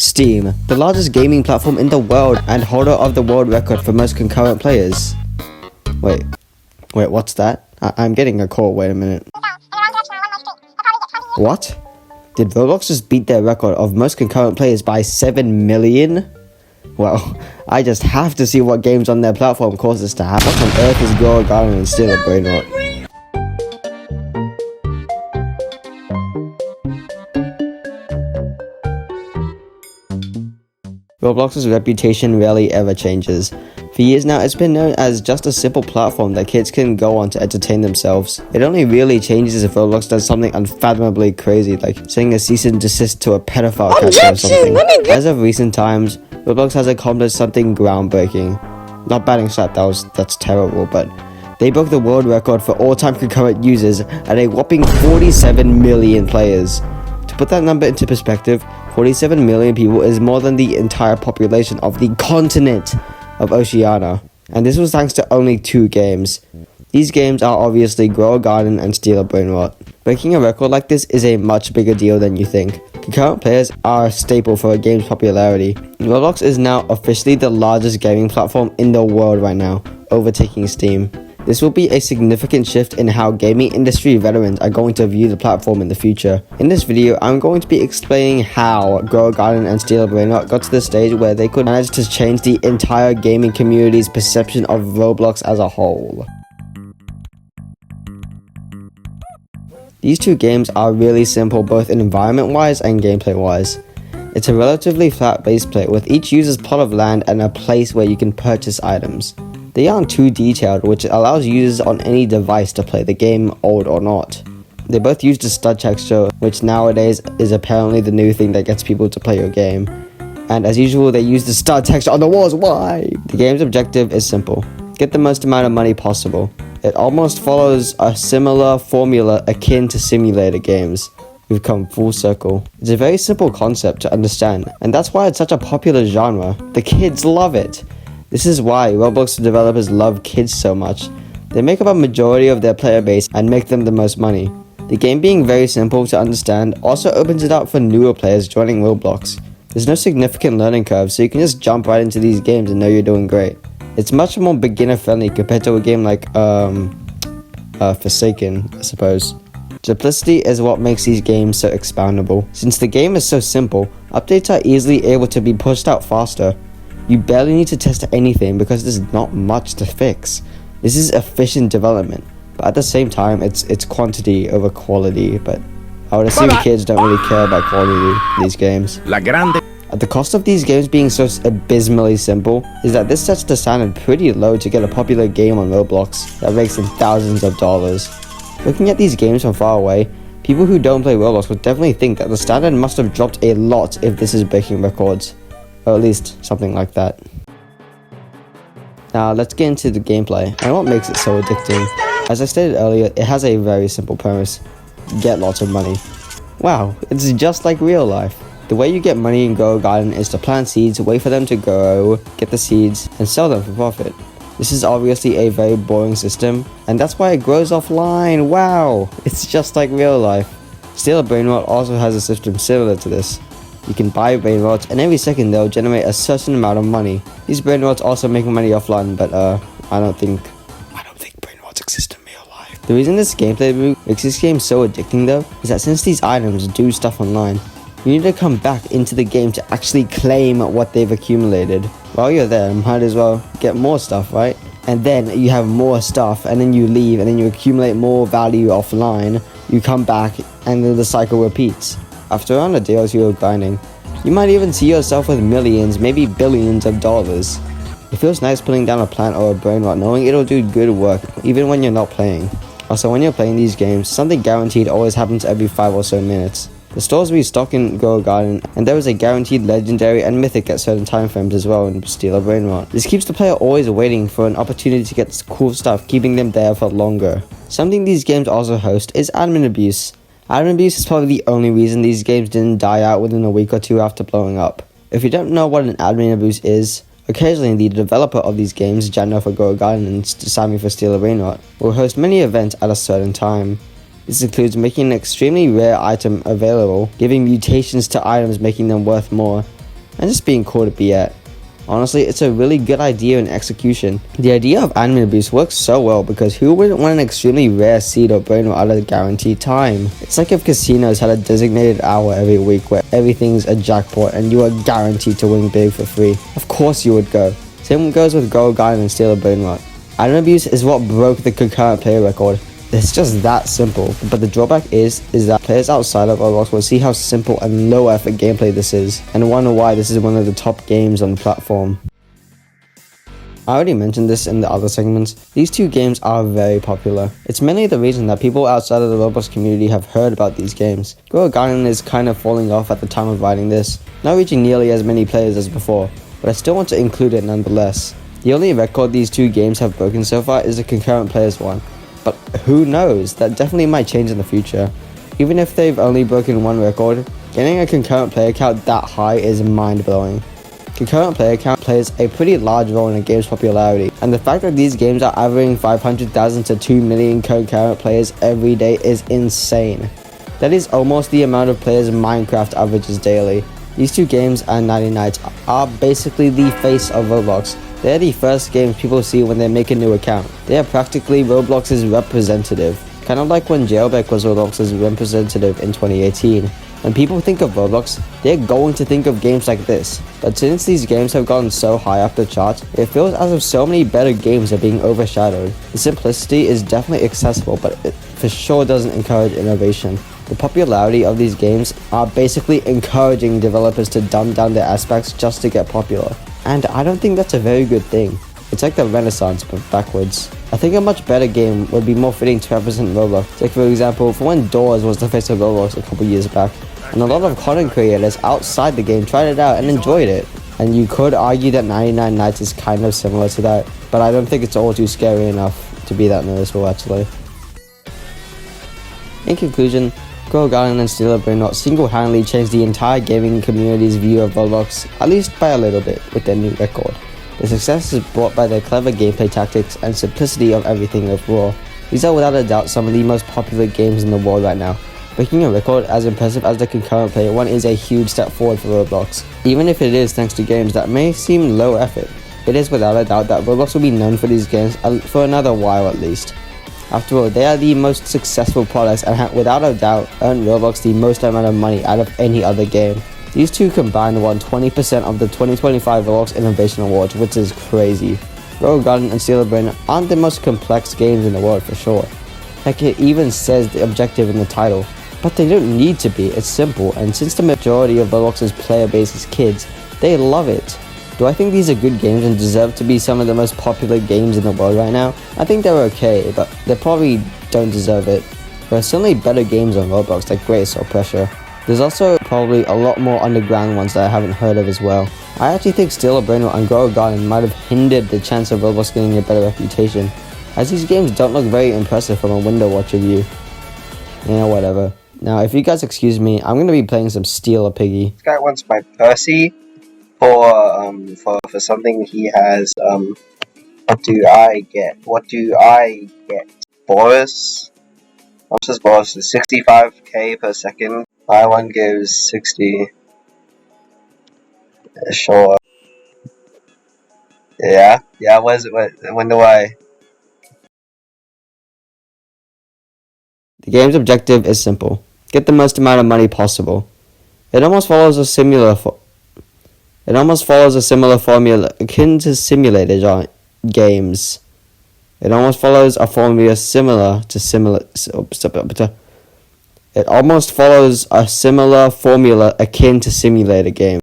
Steam, the largest gaming platform in the world and holder of the world record for most concurrent players. Wait, what's that? I'm getting a call, wait a minute. What? Did Roblox just beat their record of most concurrent players by 7 million? Well, I just have to see what games on their platform cause this to happen. What on earth is Grow a Garden and Steal a Brain Rot? Roblox's reputation rarely ever changes. For years now, it's been known as just a simple platform that kids can go on to entertain themselves. It only really changes if Roblox does something unfathomably crazy, like sending a cease and desist to a pedophile catcher or something. As of recent times, Roblox has accomplished something groundbreaking. Not batting slap, that's terrible, but they broke the world record for all-time concurrent users at a whopping 47 million players. To put that number into perspective, 47 million people is more than the entire population of the continent of Oceania. And this was thanks to only 2 games. These games are obviously Grow a Garden and Steal a Brain Rot. Breaking a record like this is a much bigger deal than you think. Concurrent players are a staple for a game's popularity. Roblox is now officially the largest gaming platform in the world right now, overtaking Steam. This will be a significant shift in how gaming industry veterans are going to view the platform in the future. In this video, I'm going to be explaining how Grow a Garden and Steal a Brain Rot got to the stage where they could manage to change the entire gaming community's perception of Roblox as a whole. These 2 games are really simple both environment-wise and gameplay-wise. It's a relatively flat base plate with each user's plot of land and a place where you can purchase items. They aren't too detailed, which allows users on any device to play the game, old or not. They both use the stud texture, which nowadays is apparently the new thing that gets people to play your game. And as usual, they use the stud texture on the walls. Why? The game's objective is simple. Get the most amount of money possible. It almost follows a similar formula akin to simulator games. We've come full circle. It's a very simple concept to understand, and that's why it's such a popular genre. The kids love it. This is why Roblox developers love kids so much. They make up a majority of their player base and make them the most money. The game being very simple to understand also opens it up for newer players joining Roblox. There's no significant learning curve, so you can just jump right into these games and know you're doing great. It's much more beginner friendly compared to a game like Forsaken, I suppose. Simplicity is what makes these games so expoundable. Since the game is so simple, updates are easily able to be pushed out faster. You barely need to test anything because there's not much to fix. This is efficient development, but at the same time, it's quantity over quality, but I would assume kids don't really care about quality in these games. At the cost of these games being so abysmally simple, is that this sets the standard pretty low to get a popular game on Roblox that rakes in thousands of dollars. Looking at these games from far away, people who don't play Roblox would definitely think that the standard must have dropped a lot if this is breaking records. Or at least something like that. Now let's get into the gameplay and what makes it so addicting. As I stated earlier, it has a very simple premise. Get lots of money. Wow, it's just like real life. The way you get money in Grow a Garden is to plant seeds, wait for them to grow, get the seeds, and sell them for profit. This is obviously a very boring system, and that's why it grows offline. Wow, it's just like real life. Steal a Brain Rot also has a system similar to this. You can buy brain rots, and every second they'll generate a certain amount of money. These brain rots also make money offline, but I don't think brain rots exist in real life. The reason this gameplay loop makes this game so addicting though, is that since these items do stuff online, you need to come back into the game to actually claim what they've accumulated. While you're there, might as well get more stuff, right? And then you have more stuff, and then you leave, and then you accumulate more value offline, you come back, and then the cycle repeats. After around a day or 2 of grinding, you might even see yourself with millions, maybe billions of dollars. It feels nice putting down a plant or a brain rot knowing it'll do good work, even when you're not playing. Also, when you're playing these games, something guaranteed always happens every 5 or so minutes. The stores restock in Grow a Garden, and there is a guaranteed legendary and mythic at certain time frames as well in Steal a Brain Rot. This keeps the player always waiting for an opportunity to get cool stuff, keeping them there for longer. Something these games also host is admin abuse. Admin abuse is probably the only reason these games didn't die out within a week or 2 after blowing up. If you don't know what an admin abuse is, occasionally the developer of these games, Jano for Grow a Garden and Sammy for Steal a Brain Rot, will host many events at a certain time. This includes making an extremely rare item available, giving mutations to items making them worth more, and just being cool to be at. Honestly, it's a really good idea in execution. The idea of admin abuse works so well because who wouldn't want an extremely rare seed or brain rot at a guaranteed time? It's like if casinos had a designated hour every week where everything's a jackpot and you are guaranteed to win big for free. Of course you would go. Same goes with Go Garden and Steal a Brain Rot. Admin abuse is what broke the concurrent player record. It's just that simple, but the drawback is that players outside of Roblox will see how simple and low effort gameplay this is, and wonder why this is one of the top games on the platform. I already mentioned this in the other segments. These two games are very popular. It's mainly the reason that people outside of the Roblox community have heard about these games. Go Garden is kind of falling off at the time of writing this, not reaching nearly as many players as before, but I still want to include it nonetheless. The only record these two games have broken so far is the concurrent players one. But who knows, that definitely might change in the future. Even if they've only broken one record, getting a concurrent player count that high is mind-blowing. Concurrent player count plays a pretty large role in a game's popularity, and the fact that these games are averaging 500,000 to 2 million concurrent players every day is insane. That is almost the amount of players Minecraft averages daily. These two games and 90 Nights are basically the face of Roblox. They're the first games people see when they make a new account. They are practically Roblox's representative. Kind of like when Jailbreak was Roblox's representative in 2018. When people think of Roblox, they're going to think of games like this. But since these games have gotten so high up the charts, it feels as if so many better games are being overshadowed. The simplicity is definitely accessible, but it for sure doesn't encourage innovation. The popularity of these games are basically encouraging developers to dumb down their aspects just to get popular. And I don't think that's a very good thing. It's like the Renaissance, but backwards. I think a much better game would be more fitting to represent Roblox. Take for example, for when Doors was the face of Roblox a couple years back, and a lot of content creators outside the game tried it out and enjoyed it. And you could argue that 99 Nights is kind of similar to that, but I don't think it's all too scary enough to be that noticeable actually. In conclusion, Go Garden and Steal a Brain Rot single-handedly changed the entire gaming community's view of Roblox, at least by a little bit, with their new record. The success is brought by their clever gameplay tactics and simplicity of everything overall. These are without a doubt some of the most popular games in the world right now. Breaking a record as impressive as the concurrent player one is a huge step forward for Roblox. Even if it is thanks to games that may seem low effort, it is without a doubt that Roblox will be known for these games for another while at least. After all, they are the most successful products and have without a doubt earned Roblox the most amount of money out of any other game. These two combined won 20% of the 2025 Roblox Innovation Awards, which is crazy. Go Garden and Steal a Brain Rot aren't the most complex games in the world for sure. Heck, it even says the objective in the title. But they don't need to be, it's simple, and since the majority of Roblox's player base is kids, they love it. Do I think these are good games and deserve to be some of the most popular games in the world right now? I think they're okay, but they probably don't deserve it. There are certainly better games on Roblox like Grace or Pressure. There's also probably a lot more underground ones that I haven't heard of as well. I actually think Steal a Brain Rot and Go Garden might have hindered the chance of Roblox getting a better reputation, as these games don't look very impressive from a window watcher view. Yeah, whatever. Now, if you guys excuse me, I'm going to be playing some Steal a Piggy. This guy wants my Percy for something he has. What do I get? What do I get? Boris? How much is Boris? 65k per second. Buy one gives 60. Sure. Yeah, what when do I? The game's objective is simple. Get the most amount of money possible. It almost follows a similar formula akin to simulator games. It almost follows a formula similar to It almost follows a similar formula akin to simulator games.